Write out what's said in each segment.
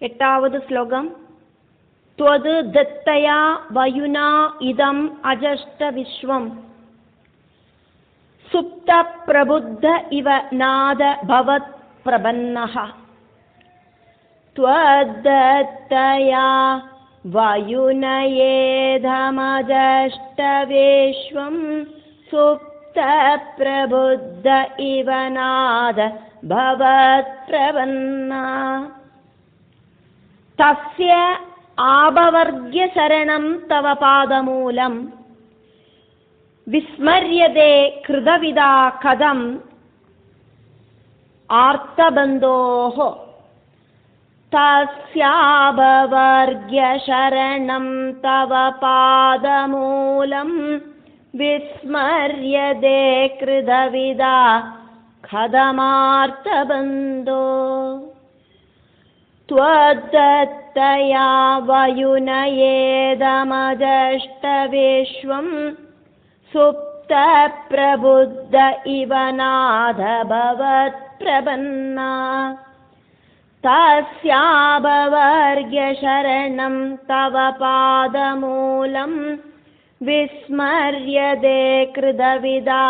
எட்டாவது ஸ்லோகம். त्वद् दत्तया वयुना इदम् अजष्ट विश्वम् सुप्त प्रबुद्ध इव नाद भवत् प्रबन्नः. त्वद् दत्तया वयुनयेदमजष्ट विश्वम् सुप्त प्रबुद्ध इव नाद भवत् प्रबन्नः. तस्य आभवर्ग्य शरणं तव पादमूलं विस्मर्यते कृतविदा कथम् आर्तबन्धोः. तस्याभवर्ग्य शरणं तव पादमूलं विस्मर्यते कृतविदा कथमार्तबन्धो. त्वद्दत्तया वयुनयेदमजष्ट विश्वम् सुप्त प्रबुद्ध इव नाद भवत् प्रबन्नः. तस्याभवर्ग्य शरणं तव पादमूलं विस्मर्यते कृतविदा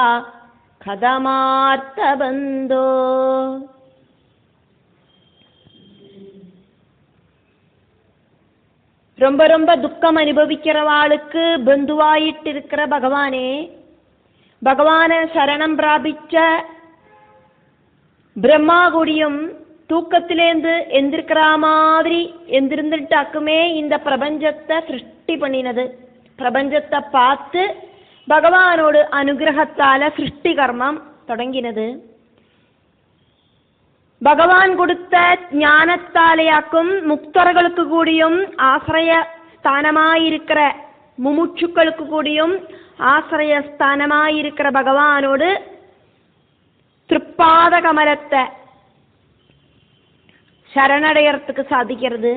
कथमार्तबन्धो. ரொம்ப ரொம்ப துக்கம் அனுபவிக்கிறவாளுக்கு பந்துவாயிட்டு இருக்கிற பகவானே, பகவான சரணம் பிராபிச்ச பிரம்மா கூடியும் தூக்கத்திலேந்து எந்திருக்கிற மாதிரி எந்திருந்துட்டாக்குமே இந்த பிரபஞ்சத்தை சிருஷ்டி பண்ணினது. பிரபஞ்சத்தை பார்த்து பகவானோட அனுகிரகத்தால சிருஷ்டி கர்மம் தொடங்கினது. பகவான் கொடுத்த ஞானத்தாலேயாக்கும் முக்தர்களுக்கு கூடியும் ஆசிரிய ஸ்தானமாயிருக்கிற முமுட்சுக்களுக்கு கூடியும் ஆசிரிய ஸ்தானமாயிருக்கிற பகவானோடு திருப்பாத கமலத்தை சரணடையறதுக்கு சாதிக்கிறது.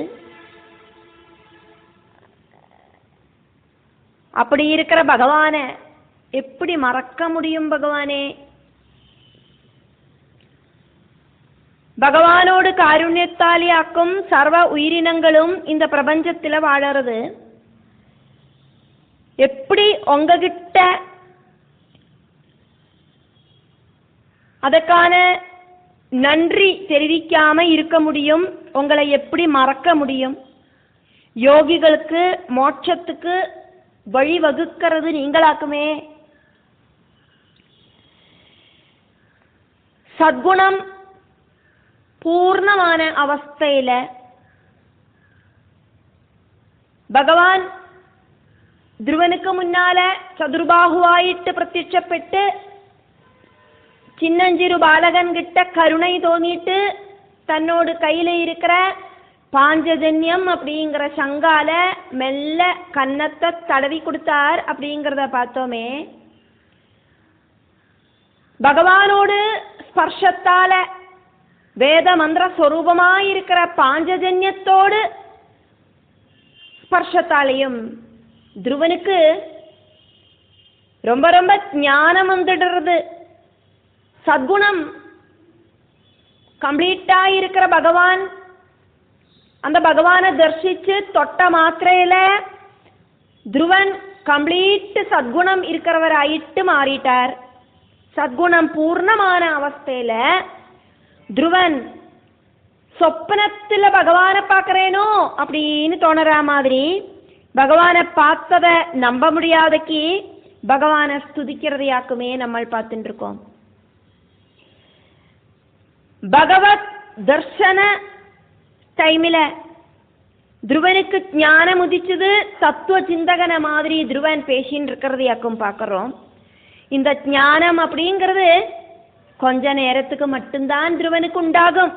அப்படி இருக்கிற பகவானை எப்படி மறக்க முடியும்? பகவானே, பகவானோடு காருண்யத்தாலியாக்கும் சர்வ உயிரினங்களும் இந்த பிரபஞ்சத்தில் வாழறது. எப்படி உங்ககிட்ட அதற்கான நன்றி தெரிவிக்காம இருக்க முடியும்? உங்களை எப்படி மறக்க முடியும்? யோகிகளுக்கு மோட்சத்துக்கு வழி வகுக்கிறது நீங்களாக்குமே. சத்குணம் பூர்ணமான அவஸ்தையில பகவான் துருவனுக்கு முன்னால சதுர்பாகுவாயிட்டு பிரத்யட்சப்பட்டு சின்னஞ்சிறு பாலகன் கிட்ட கருணை தோணிட்டு தன்னோடு கையில இருக்கிற பாஞ்சஜன்யம் அப்படிங்கிற சங்கால மெல்ல கன்னத்தை தடவி கொடுத்தார் அப்படிங்கிறத பார்த்தோமே. பகவானோடு ஸ்பர்ஷத்தால வேத மந்திர ஸ்வரூபமாயிருக்கிற பாஞ்சஜன்யத்தோடு ஸ்பர்ஷத்தாலையும் துருவனுக்கு ரொம்ப ரொம்ப ஞானம் வந்துடுறது. சத்குணம் கம்ப்ளீட்டா இருக்கிற பகவான், அந்த பகவானை தரிசிச்சு தொட்ட மாத்திரையில துருவன் கம்ப்ளீட் சத்குணம் இருக்கிறவர் ஆயிட்டு மாறிட்டார். சத்குணம் பூர்ணமான அவஸ்தையில துருவன் சொப்பனத்துல பகவானை பார்க்கறேனோ அப்படின்னு தோணற மாதிரி பகவானை பார்த்ததை நம்ப முடியாதக்கு பகவானை ஸ்துதிக்கிறதையாக்குமே நம்ம பார்த்துட்டு இருக்கோம். பகவத் தர்சன டைமில் துருவனுக்கு ஞானம் உதிச்சது. தத்துவ சிந்தகன மாதிரி துருவன் பேசின்னு இருக்கிறதையாக்கும் பார்க்குறோம். இந்த ஞானம் அப்படிங்கிறது கொஞ்ச நேரத்துக்கு மட்டும்தான் துருவனுக்கு உண்டாகும்.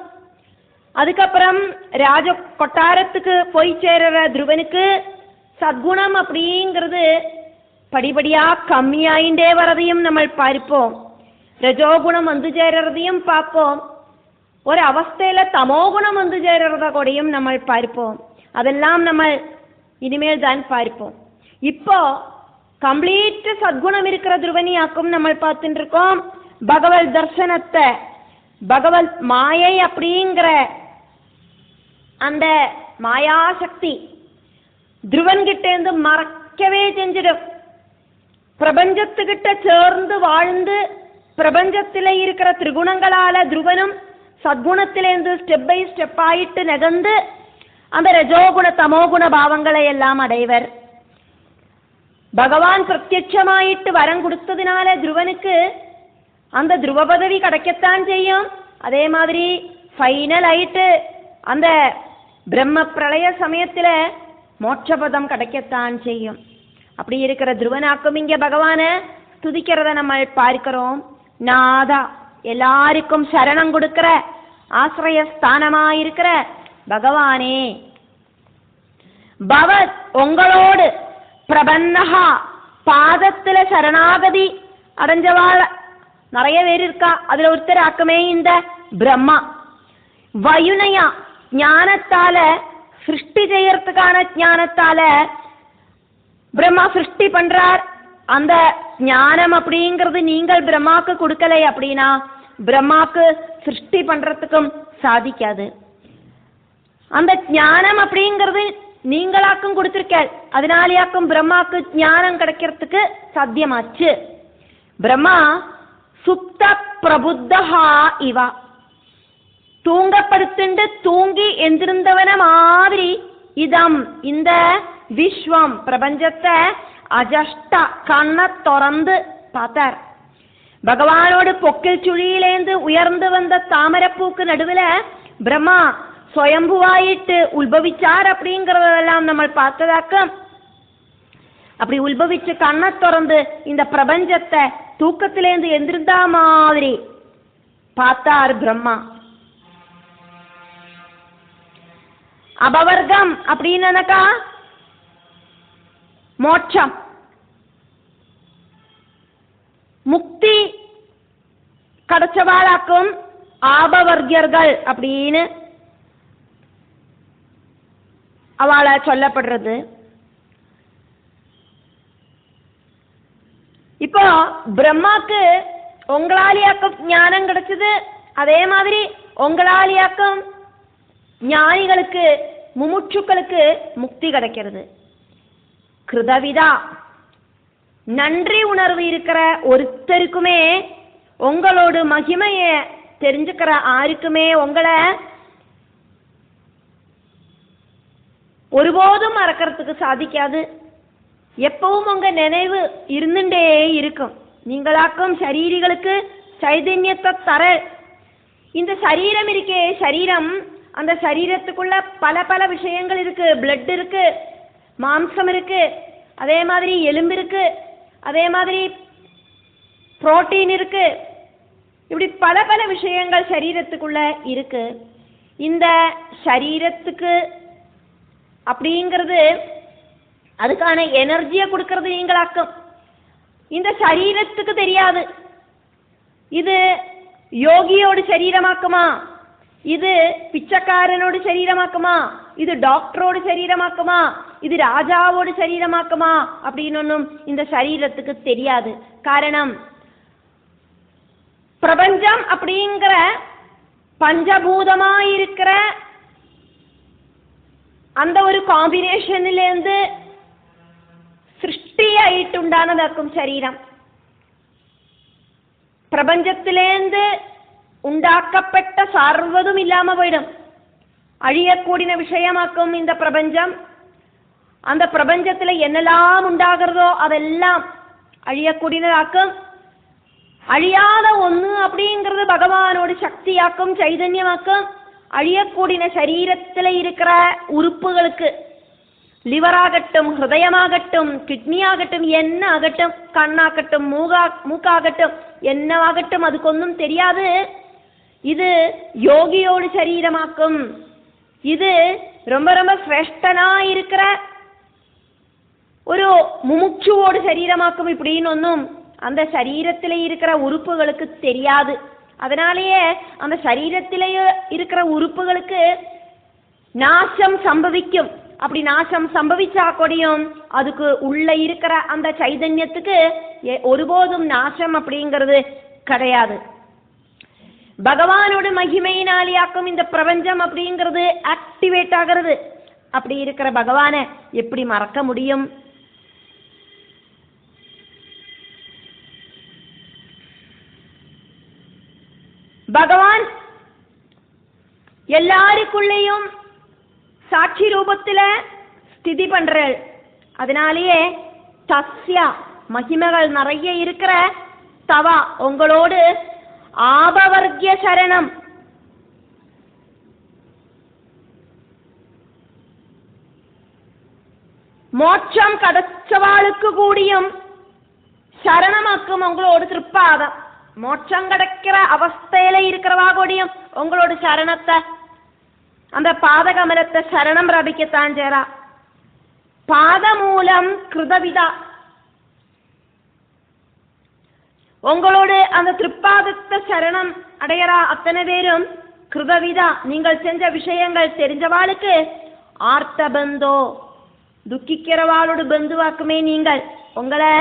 அதுக்கப்புறம் ராஜ கொட்டாரத்துக்கு போய் சேர துருவனுக்கு சத்குணம் அப்படிங்கிறது படிப்படியா கம்மியாயிண்டே வரதையும் நம்ம பார்ப்போம். ரஜோகுணம் வந்து சேரறதையும் பார்ப்போம். ஒரு அவஸ்தையில தமோகுணம் வந்து சேரறத கூடயும் நம்ம பார்ப்போம். அதெல்லாம் நம்ம இனிமேல் தான் பார்ப்போம். இப்போ கம்ப்ளீட் சத்குணம் இருக்கிற துருவனியாக்கும் நம்ம பார்த்துட்டு இருக்கோம். பகவத் தர்சனத்தை, பகவத் மாயை அப்படிங்கிற அந்த மாயாசக்தி துருவன்கிட்டேருந்து மறைக்கவே செஞ்சிடும். பிரபஞ்சத்துக்கிட்ட சேர்ந்து வாழ்ந்து பிரபஞ்சத்தில் இருக்கிற திரிகுணங்களால துருவனும் சத்குணத்திலேருந்து ஸ்டெப் பை ஸ்டெப் ஆயிட்டு நகர்ந்து அந்த ரஜோகுண தமோகுண பாவங்களை எல்லாம் அடைவர். பகவான் பிரத்யட்சமாயிட்டு வரம் கொடுத்ததுனால துருவனுக்கு அந்த துருவ பதவி கிடைக்கத்தான் செய்யும். அதே மாதிரி ஃபைனல் ஆயிட்டு அந்த பிரம்ம பிரளய சமயத்தில் மோட்சபதம் கிடைக்கத்தான் செய்யும். அப்படி இருக்கிற துருவனாக்கும் இங்கே பகவானை துதிக்கிறத நம்ம பார்க்கிறோம். நாதா, எல்லாருக்கும் சரணம் கொடுக்கிற ஆசிரயஸ்தானமாயிருக்கிற பகவானே, பவத் உங்களோடு பிரபன்னஹா பாதத்துல சரணாகதி அடைஞ்சவாள் நிறைய பேர் இருக்கா. அதுல ஒருத்தராக்குமே இந்த பிரம்மா. வயுனையா ஞானத்தால சிருஷ்டி செய்யறதுக்கான ஞானத்தால பிரம்மா சிருஷ்டி பண்றார். அந்த ஞானம் அப்படிங்கிறது நீங்கள் பிரம்மாக்கு கொடுக்கலை அப்படின்னா பிரம்மாக்கு சிருஷ்டி பண்றதுக்கும் சாதிக்காது. அந்த ஞானம் அப்படிங்கிறது நீங்களாக்கும் கொடுத்திருக்க, அதனாலேயாக்கும் பிரம்மாக்கு ஞானம் கிடைக்கிறதுக்கு சாத்தியமாச்சு. பிரம்மா சுப்த பிரபுத்தஹா இவா, தூங்கப்படுத்துண்டு தூங்கி எந்திருந்தவன மாதிரி இதம் இந்த விஸ்வம் பிரபஞ்சத்தை அஜஷ்ட கண்ண திறந்து பார்த்தார். பகவானோடு பொக்கில் சுழியிலேந்து உயர்ந்து வந்த தாமரப்பூக்கு நடுவில் பிரம்மா சுயம்புவாயிட்டு உல்பவிச்சார் அப்படிங்கிறதெல்லாம் நம்ம பார்த்ததாக்க. அப்படி உல்பவிச்சு கண்ணை திறந்து இந்த பிரபஞ்சத்தை தூக்கத்திலேந்து எந்திருந்தா மாதிரி பார்த்தார் பிரம்மா. அபவர்க்கம் அப்படின்னாக்கா மோட்சம், முக்தி கிடைச்சவாளாக்கும் ஆபவர்கியர்கள் அப்படின்னு அவளை சொல்லப்படுறது. இப்போ பிரம்மாக்கு உங்களாலியாக்கும் ஞானம் கிடைச்சது, அதே மாதிரி உங்களாலியாக்கும் ஞானிகளுக்கு முமுட்சுக்களுக்கு முக்தி கிடைக்கிறது. கிருதவிதா நன்றி உணர்வு இருக்கிற ஒருத்தருக்குமே உங்களோட மகிமையை தெரிஞ்சுக்கிற ஆருக்குமே உங்களை ஒருபோதும் மறக்கிறதுக்கு சாதிக்காது. எப்பவும் உங்க நினைவு இருந்துட்டே இருக்கும். நீங்களாக்கும் சரீரிகளுக்கு சைதன்யத்தை தர இந்த சரீரம் இருக்கே, சரீரம், அந்த சரீரத்துக்குள்ள பல பல விஷயங்கள் இருக்கு. பிளட் இருக்கு, மாம்சம் இருக்கு, அதே மாதிரி எலும்பு இருக்கு, அதே மாதிரி புரோட்டீன் இருக்கு. இப்படி பல பல விஷயங்கள் சரீரத்துக்குள்ள இருக்கு. இந்த சரீரத்துக்கு அப்படிங்கிறது அதுக்கான எனர்ஜியை கொடுக்கறது நீங்களாக்கும். இந்த சரீரத்துக்கு தெரியாது இது யோகியோடு சரீரமாக்குமா, இது பிச்சைக்காரனோடு சரீரமாக்குமா, இது டாக்டரோடு சரீரமாக்குமா, இது ராஜாவோடு சரீரமாக்குமா அப்படின்னு ஒன்றும் இந்த சரீரத்துக்கு தெரியாது. காரணம், பிரபஞ்சம் அப்படிங்கிற பஞ்சபூதமாயிருக்கிற அந்த ஒரு காம்பினேஷனிலேருந்து சிருஷ்டியாயிட்டு உண்டானதாக்கும் சரீரம். பிரபஞ்சத்திலேருந்து உண்டாக்கப்பட்ட சர்வதும் இல்லாம போயிடும், அழியக்கூடிய விஷயமாக்கும் இந்த பிரபஞ்சம். அந்த பிரபஞ்சத்துல என்னெல்லாம் உண்டாகிறதோ அதெல்லாம் அழியக்கூடியதாக்கும். அழியாத ஒன்று அப்படிங்கிறது பகவானோட சக்தியாக்கும், சைதன்யமாக்கும். அழியக்கூடிய சரீரத்தில் இருக்கிற உறுப்புகளுக்கு, லிவராகட்டும், ஹிருதயமாகட்டும், கிட்னி ஆகட்டும், என்ன ஆகட்டும், கண்ணாகட்டும், மூக்காகட்டும், என்னவாகட்டும், அதுக்கு ஒன்றும் தெரியாது. இது யோகியோடு சரீரமாக்கும். இது ரொம்ப ரொம்ப சிரேஷ்டனா இருக்கிற ஒரு முமுட்சுவோடு சரீரமாக்கும். இப்படின்னு ஒன்றும் அந்த சரீரத்தில் இருக்கிற உறுப்புகளுக்கு தெரியாது. அதனாலேயே அந்த சரீரத்திலேயே இருக்கிற உறுப்புகளுக்கு நாசம் சம்பவிக்கும். அப்படி நாசம் சம்பவிச்சா கூடயும் அதுக்கு உள்ள இருக்கிற அந்த சைதன்யத்துக்கு ஒருபோதும் நாசம் அப்படிங்கிறது கிடையாது. பகவானோட மகிமையினாலேயாக்கும் இந்த பிரபஞ்சம் அப்படிங்கிறது ஆக்டிவேட் ஆகிறது. அப்படி இருக்கிற பகவானை எப்படி மறக்க முடியும்? பகவான் எல்லாருக்குள்ளேயும் சாட்சி ரூபத்துல ஸ்திதி பண்றாள். அதனாலேயே தஸ்யா மகிமைகள் நிறைய இருக்கிற தவா உங்களோடு ஆபவர்க்கிய சரணம், மோட்சம் கிடைச்சவாளுக்கு கூடியும் சரணமாக்கும் உங்களோட திருப்பாதம். மோட்சம் கிடைக்கிற அவஸ்தையில இருக்கிறவா கூடியும் உங்களோட சரணத்தை, அந்த பாதகமலத்தை சரணம் ரபிக்கத்தான் சேரா. பாதமூலம் கிருதவிதா, உங்களோடு அந்த திருப்பாதத்தை சரணம் அடையறா அத்தனை பேரும் கிருதவிதா, நீங்கள் செஞ்ச விஷயங்கள் தெரிஞ்சவாளுக்கு ஆர்த்த பந்தோ, துக்கிக்கிறவாளோட பந்துவாக்குமே நீங்கள். உங்களை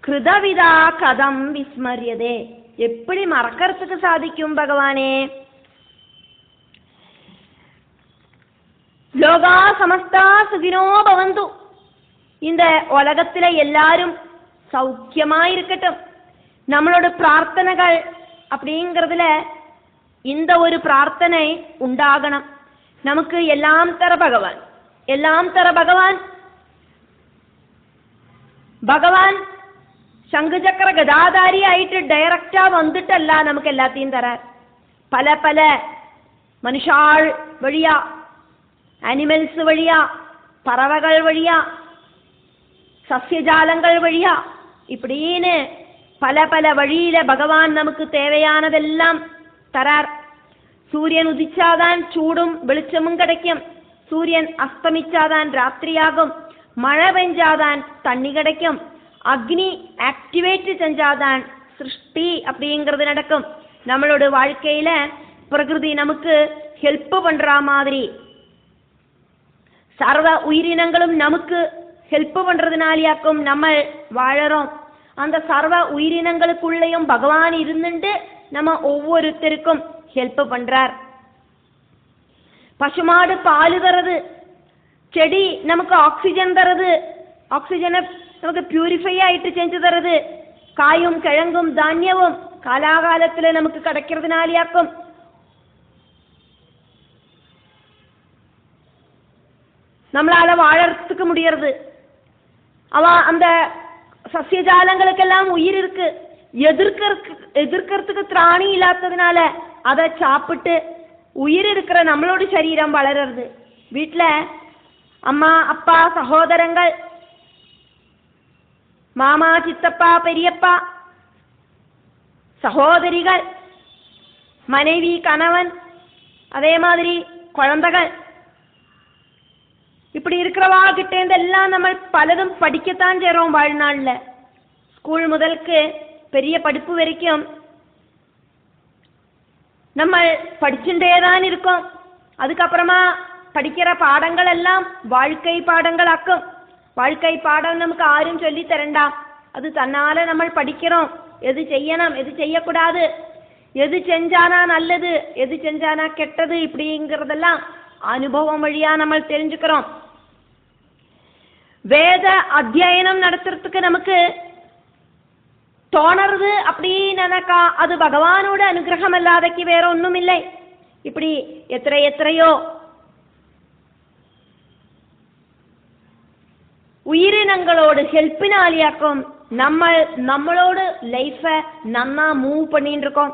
கிருதவிதா கதம் விஸ்மரியதே, எப்படி மறக்கிறதுக்கு சாதிக்கும் பகவானே? லோகா சமஸ்தா சுகினோ பவந்து, இந்த உலகத்துல எல்லாரும் சௌக்கியமா இருக்கட்டும். நம்மளோட பிரார்த்தனைகள் அப்படிங்கிறதுல இந்த ஒரு பிரார்த்தனை உண்டாகணும். நமக்கு எல்லாம் தர பகவான், எல்லாம் தர பகவான். பகவான் சங்கு சக்கர கதாதாரி ஆயிட்டு டைரக்டா வந்துட்டல்ல நமக்கு எல்லாத்தையும் தரார். பல பல மனுஷாள் வழியா, அனிமல்ஸ் வழியா, பறவைகள் வழியா, சஸ்யஜாலங்கள் வழியா, இப்படின்னு பல பல வழியில பகவான் நமக்கு தேவையானதெல்லாம் தரார். சூரியன் உதிச்சாதான் சூடும் வெளிச்சமும் கிடைக்கும், சூரியன் அஸ்தமிச்சாதான் ராத்திரியாகும், மழை பெஞ்சாதான் தண்ணி கிடைக்கும், அக்னி ஆக்டிவேட் செஞ்சாதான் சிருஷ்டி அப்படிங்கிறது நடக்கும். நம்மளோட வாழ்க்கையில பிரகிருதி நமக்கு ஹெல்ப் பண்ற மாதிரி சர்வ உயிரினங்களும் நமக்கு ஹெல்ப் பண்றதுனாலியாக்கும் நம்ம வாழறோம். அந்த சர்வ உயிரினங்களுக்குள்ளேயும் பகவான் இருந்துட்டு நம்ம ஒவ்வொருத்தருக்கும் ஹெல்ப் பண்றார். பசுமாடு பால் தரது, செடி நமக்கு ஆக்சிஜன் தரது, ஆக்சிஜனை நமக்கு பியூரிஃபை ஆயிட்டு செஞ்சு தரது, காயும் கிழங்கும் தானியமும் காலாகாலத்துல நமக்கு கிடைக்கிறதுனாலியாக்கும். நம்மளால வாழறதுக்கு முடியறது. அந்த சசியஜாலங்களுக்கெல்லாம் உயிர் இருக்கு, எதிர்க்கிறதுக்கு திராணி இல்லாததுனால அதை சாப்பிட்டு உயிர் இருக்கிற நம்மளோட சரீரம் வளர்றது. வீட்டில் அம்மா அப்பா சகோதரங்கள், மாமா சித்தப்பா பெரியப்பா, சகோதரிகள், மனைவி கணவன், அதே மாதிரி குழந்தைகள், இப்படி இருக்கிறவா கிட்டேருந்து எல்லாம் நம்ம பலதும் படிக்கத்தான் செய்கிறோம் வாழ்நாளில். ஸ்கூல் முதலுக்கு பெரிய படிப்பு வரைக்கும் நம்ம படிச்சுட்டே தான் இருக்கோம். அதுக்கப்புறமா படிக்கிற பாடங்கள் எல்லாம் வாழ்க்கை பாடங்களாக்கும். வாழ்க்கை பாடம் நமக்கு ஆரும் சொல்லி தரண்டாம், அது தன்னால நம்ம படிக்கிறோம். எது செய்யணும், எது செய்யக்கூடாது, எது செஞ்சானா நல்லது, எது செஞ்சானா கெட்டது, இப்படிங்கிறதெல்லாம் அனுபவம் வழியா நம்ம தெரிஞ்சுக்கிறோம். வேத அத்தியனம் நடத்துறதுக்கு நமக்கு தோணறது அப்படின்னாக்கா அது பகவானோட அனுகிரகம் அல்லாதக்கு வேற ஒன்றும் இல்லை. இப்படி எத்தனையோ உயிரினங்களோட ஹெல்ப்பினாலியாக்கும் நம்மளோட லைஃபை நன்னா மூவ் பண்ணிட்டு இருக்கோம்.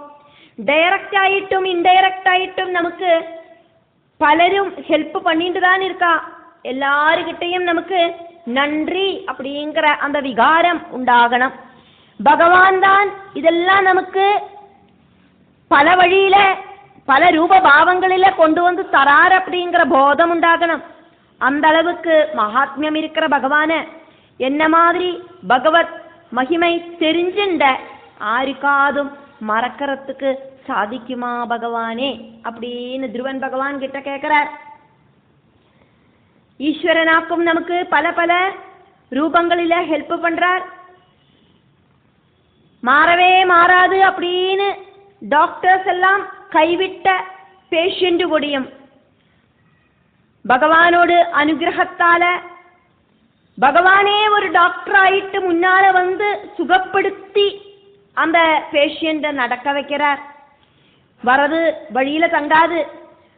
டைரக்ட் ஆயிட்டும் இன்டைரக்ட் ஆயிட்டும் நமக்கு பலரும் ஹெல்ப் பண்ணிட்டு தான் இருக்கா. எல்லாருக்கிட்டையும் நமக்கு நன்றி அப்படிங்கிற அந்த விகாரம் உண்டாகணும். பகவான் தான் இதெல்லாம் நமக்கு பல வழியில பல ரூப பாவங்களில கொண்டு வந்து தரார் அப்படிங்கிற போதம் உண்டாகணும். அந்த அளவுக்கு மகாத்மியம் இருக்கிற பகவான என்ன மாதிரி பகவத் மகிமை தெரிஞ்சுண்ட ஆருக்காதும் மறக்கிறதுக்கு சாதிக்குமா பகவானே அப்படின்னு துருவன் பகவான் கிட்ட கேட்கிறார். ஈஸ்வரனாக்கும் நமக்கு பல பல ரூபங்களில ஹெல்ப் பண்றார். மாறவே மாறாது அப்படின்னு டாக்டர்ஸ் எல்லாம் கைவிட்ட பேஷண்ட் கூடியும் பகவானோடு அனுகிரகத்தால பகவானே ஒரு டாக்டர் ஆயிட்டு முன்னால வந்து சுகப்படுத்தி அந்த பேஷண்ட்டை நடக்க வைக்கிறார். வரது வழியில தங்காது.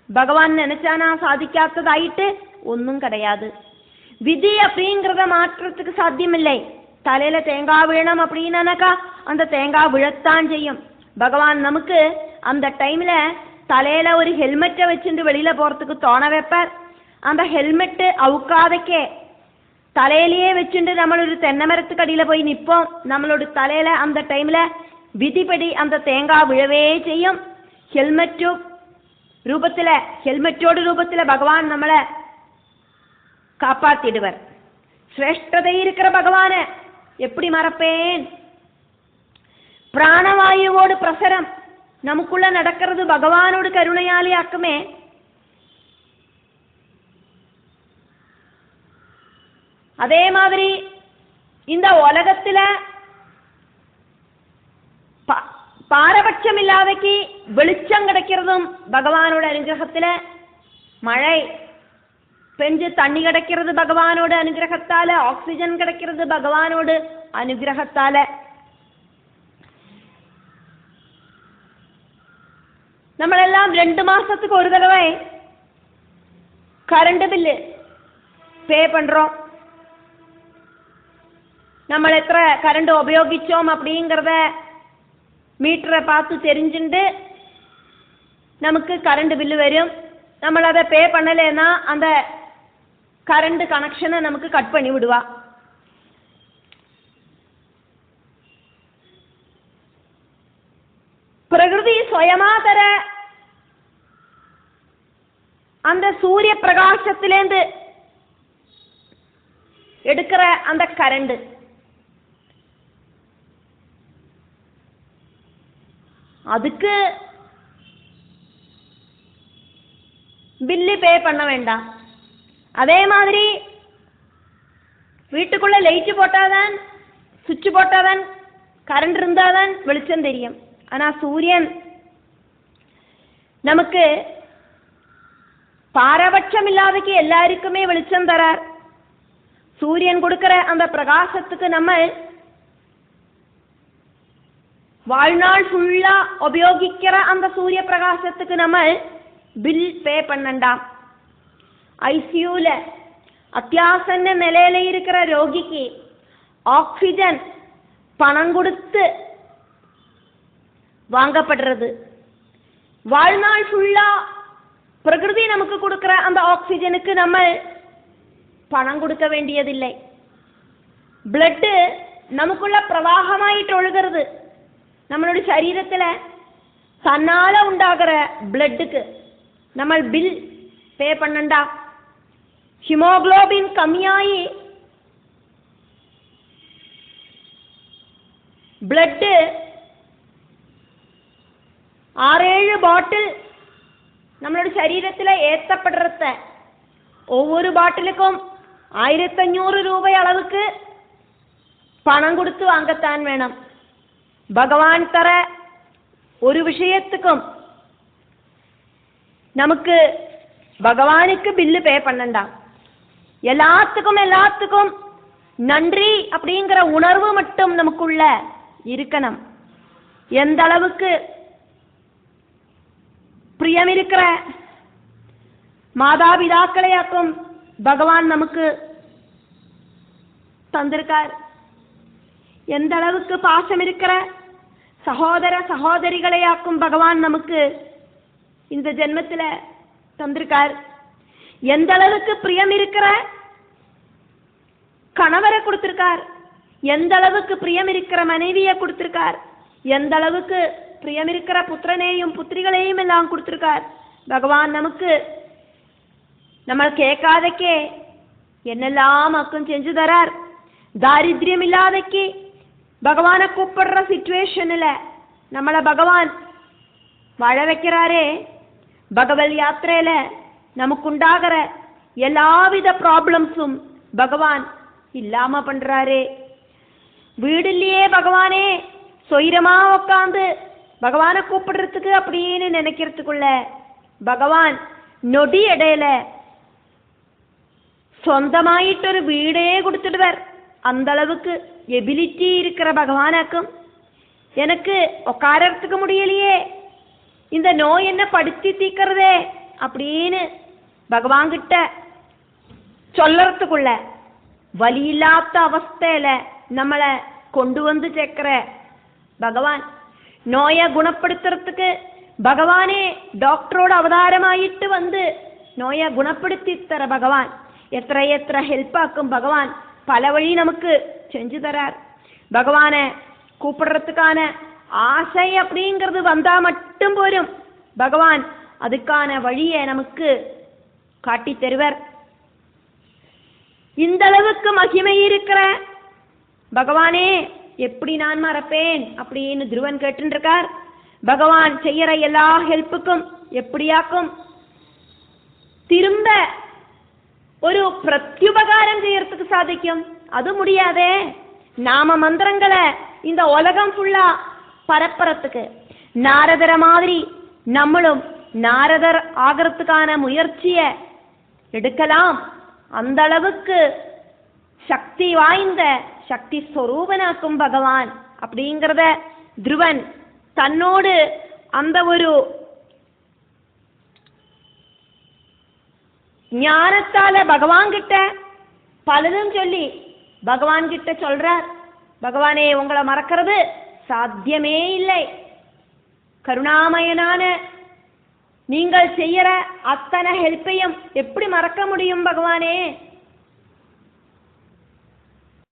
பகவான் நினைச்சானா சாதிக்காததாயிட்டு ஒன்றும் கிடையாது. விதி அப்படிங்கிறத மாற்றத்துக்கு சாத்தியமில்லை. தலையில தேங்காய் விழணும் அப்படின்னாக்கா அந்த தேங்காய் விழத்தான் செய்யும். பகவான் நமக்கு அந்த டைம்ல தலையில ஒரு ஹெல்மெட்டை வச்சுட்டு வெளியில போறதுக்கு தோண வைப்பார். அந்த ஹெல்மெட்டு அவுக்காதக்கே தலையிலேயே வச்சுட்டு நம்மளோட தென்னை மரத்துக்கு அடியில் போய் நிற்போம். நம்மளோட தலையில அந்த டைம்ல விதிப்படி அந்த தேங்காய் விழவே செய்யும். ஹெல்மெட்டோட ரூபத்தில் பகவான் நம்மளை காப்பாத்திடுவர். சிரேஷ்டதை இருக்கிற பகவான எப்படி மறப்பேன்? பிராணவாயுவோடு பிரசரம் நமக்குள்ள நடக்கிறது பகவானோடு கருணையாலே ஆக்குமே. அதே மாதிரி இந்த உலகத்துல பாரபட்சம் இல்லாதக்கு வெளிச்சம் கிடைக்கிறதும் பகவானோட அனுகிரகத்துல, மழை பெஞ்சு தண்ணி கிடைக்கிறது பகவானோட அனுகிரகத்தால, ஆக்சிஜன் கிடைக்கிறது பகவானோட அனுகிரகத்தால. നമ്മളെല്ലാം 2 மாசத்துக்கு ஒரு தடவை கரண்ட் பில்லு பே பண்றோம். നമ്മൾ എത്ര കറണ്ട് ഉപയോഗിച്ചோம் அப்படிங்கறத மீட்டரை பார்த்து தெரிஞ்சுண்டு நமக்கு கரண்ட் பில்லு வரும். നമ്മൾ அதை பே பண்ணலைன்னா அந்த கரண்ட் கனெக்ஷனை நமக்கு கட் பண்ணி விடுவா. பிரகிருதி சுயமா தர அந்த சூரிய பிரகாசத்திலேந்து எடுக்கிற அந்த கரண்ட் அதுக்கு பில்லு பே பண்ண வேண்டாம். அதே மாதிரி வீட்டுக்குள்ள லைட் போட்டாதான், சுவிட்ச் போட்டாதான், கரண்ட் இருந்தாதான் வெளிச்சம் தெரியும். ஆனா சூரியன் நமக்கு பாரபட்சம் இல்லாதக்கு எல்லாருக்குமே வெளிச்சம் தரார். சூரியன் கொடுக்கிற அந்த பிரகாசத்துக்கு நம்ம வாழ்நாள் ஃபுல்லா உபயோகிக்கிற அந்த சூரிய பிரகாசத்துக்கு நம்ம பில் பே பண்ணண்டாம். ஐசியூல அத்தியாசன்ன நிலையில இருக்கிற ரோகிக்கு ஆக்சிஜன் பணம் கொடுத்து வாங்கப்படுறது. வாழ்நாள் ஃபுல்லா பிரகிருதி நமக்கு கொடுக்கிற அந்த ஆக்சிஜனுக்கு நம்ம பணம் கொடுக்க வேண்டியதில்லை. பிளட் நமக்குள்ள பிரவாகமாயிட்டு ஒழுகிறது. நம்மளோட சரீரத்தில் தன்னால உண்டாகிற பிளட்டுக்கு நம்ம பில் பே பண்ணண்டா. ஹிமோகுளோபின் கம்மியாகி பிளட்டு 6-7 பாட்டில் நம்மளோட சரீரத்தில் ஏற்றப்படுறத ஒவ்வொரு பாட்டிலுக்கும் 1500 ரூபாய் அளவுக்கு பணம் கொடுத்து வாங்கத்தான் வேணும். பகவான் தர ஒரு விஷயத்துக்கும் நமக்கு பகவானுக்கு பில்லு பே பண்ணண்டா. எல்லாத்துக்கும் நன்றி அப்படிங்கிற உணர்வு மட்டும் நமக்குள்ள இருக்கணும். எந்த அளவுக்கு பிரியம் இருக்கிற மாதாபிதாக்களையாக்கும் பகவான் நமக்கு தந்திருக்கார். எந்த அளவுக்கு பாசம் இருக்கிற சகோதர சகோதரிகளையாக்கும் பகவான் நமக்கு இந்த ஜென்மத்தில் தந்திருக்கார். எந்த அளவுக்கு பிரியம் இருக்கிற கணவரை கொடுத்திருக்கார். எந்த அளவுக்கு பிரியம் இருக்கிற மனைவியை கொடுத்திருக்கார். எந்த அளவுக்கு பிரியம் இருக்கிற புத்திரனையும் புத்திரிகளையும் எல்லாம் கொடுத்திருக்கார். பகவான் நமக்கு நம்ம கேட்காதக்கே என்னெல்லாம் அக்கம் செஞ்சு தரார். தாரித்யம் இல்லாதக்கே பகவானை கூப்பிடுற சிச்சுவேஷனில் நம்மளை பகவான் வாழ வைக்கிறாரே. பகவத் யாத்திரையில நமக்குண்டாகிற எல்லாவித ப்ராப்ளம்ஸும் பகவான் இல்லாம பண்றாரே. வீடு இல்லையே பகவானே, சொயிரமா உட்காந்து பகவானை கூப்பிடுறதுக்கு அப்படின்னு நினைக்கிறதுக்குள்ள பகவான் நொடி இடையில சொந்தமாயிட்டொரு வீடே கொடுத்துடுவார். அந்த அளவுக்கு எபிலிட்டி இருக்கிற பகவானாக்கும். எனக்கு உட்காரத்துக்கு முடியலையே, இந்த நோய் என்ன படுத்தி தீக்கிறதே அப்படின்னு பகவான்கிட்ட சொல்லறதுக்குள்ள வலியில்லாத அவஸ்தையில நம்மளை கொண்டு வந்து சேர்க்கிற பகவான், நோயை குணப்படுத்துறதுக்கு பகவானே டாக்டரோட அவதாரமாயிட்டு வந்து நோயை குணப்படுத்தி தர பகவான் எത്ര ஹெல்ப் ஆக்கும் பகவான் பல வழி நமக்கு செஞ்சு தரார். பகவானை கூப்பிடுறதுக்கான ஆசை அப்படிங்கிறது வந்தா மட்டும் போரும், பகவான் அதுக்கான வழியை நமக்கு காட்டி தருவர். இந்த அளவுக்கு மகிமை இருக்கிற பகவானே எப்படி நான் மறப்பேன் அப்படின்னு துருவன் கேட்டுருக்கார். பகவான் செய்யற எல்லா ஹெல்ப்புக்கும் எப்படியாக்கும் திரும்ப ஒரு பிரத்யுபகாரம் செய்யறதுக்கு சாதிக்கும். அது முடியாதே. நாம மந்திரங்களை இந்த உலகம் ஃபுல்லா பரப்புறதுக்கு நாரதர மாதிரி நம்மளும் நாரதர் ஆகிறதுக்கான முயற்சியை எடுக்கலாம். அந்த அளவுக்கு சக்தி வாய்ந்த சக்தி ஸ்வரூபனாக்கும் பகவான் அப்படிங்கிறத துருவன் தன்னோடு அந்த ஒரு ஞானத்தால பகவான் கிட்ட பலதும் சொல்லி பகவான் கிட்ட சொல்றார். பகவானே, உங்களை மறக்கிறது சாத்தியமே இல்லை. கருணாமயனான நீங்கள் செய்யற அத்தனை ஹெல்ப்பையும் எப்படி மறக்க முடியும் பகவானே?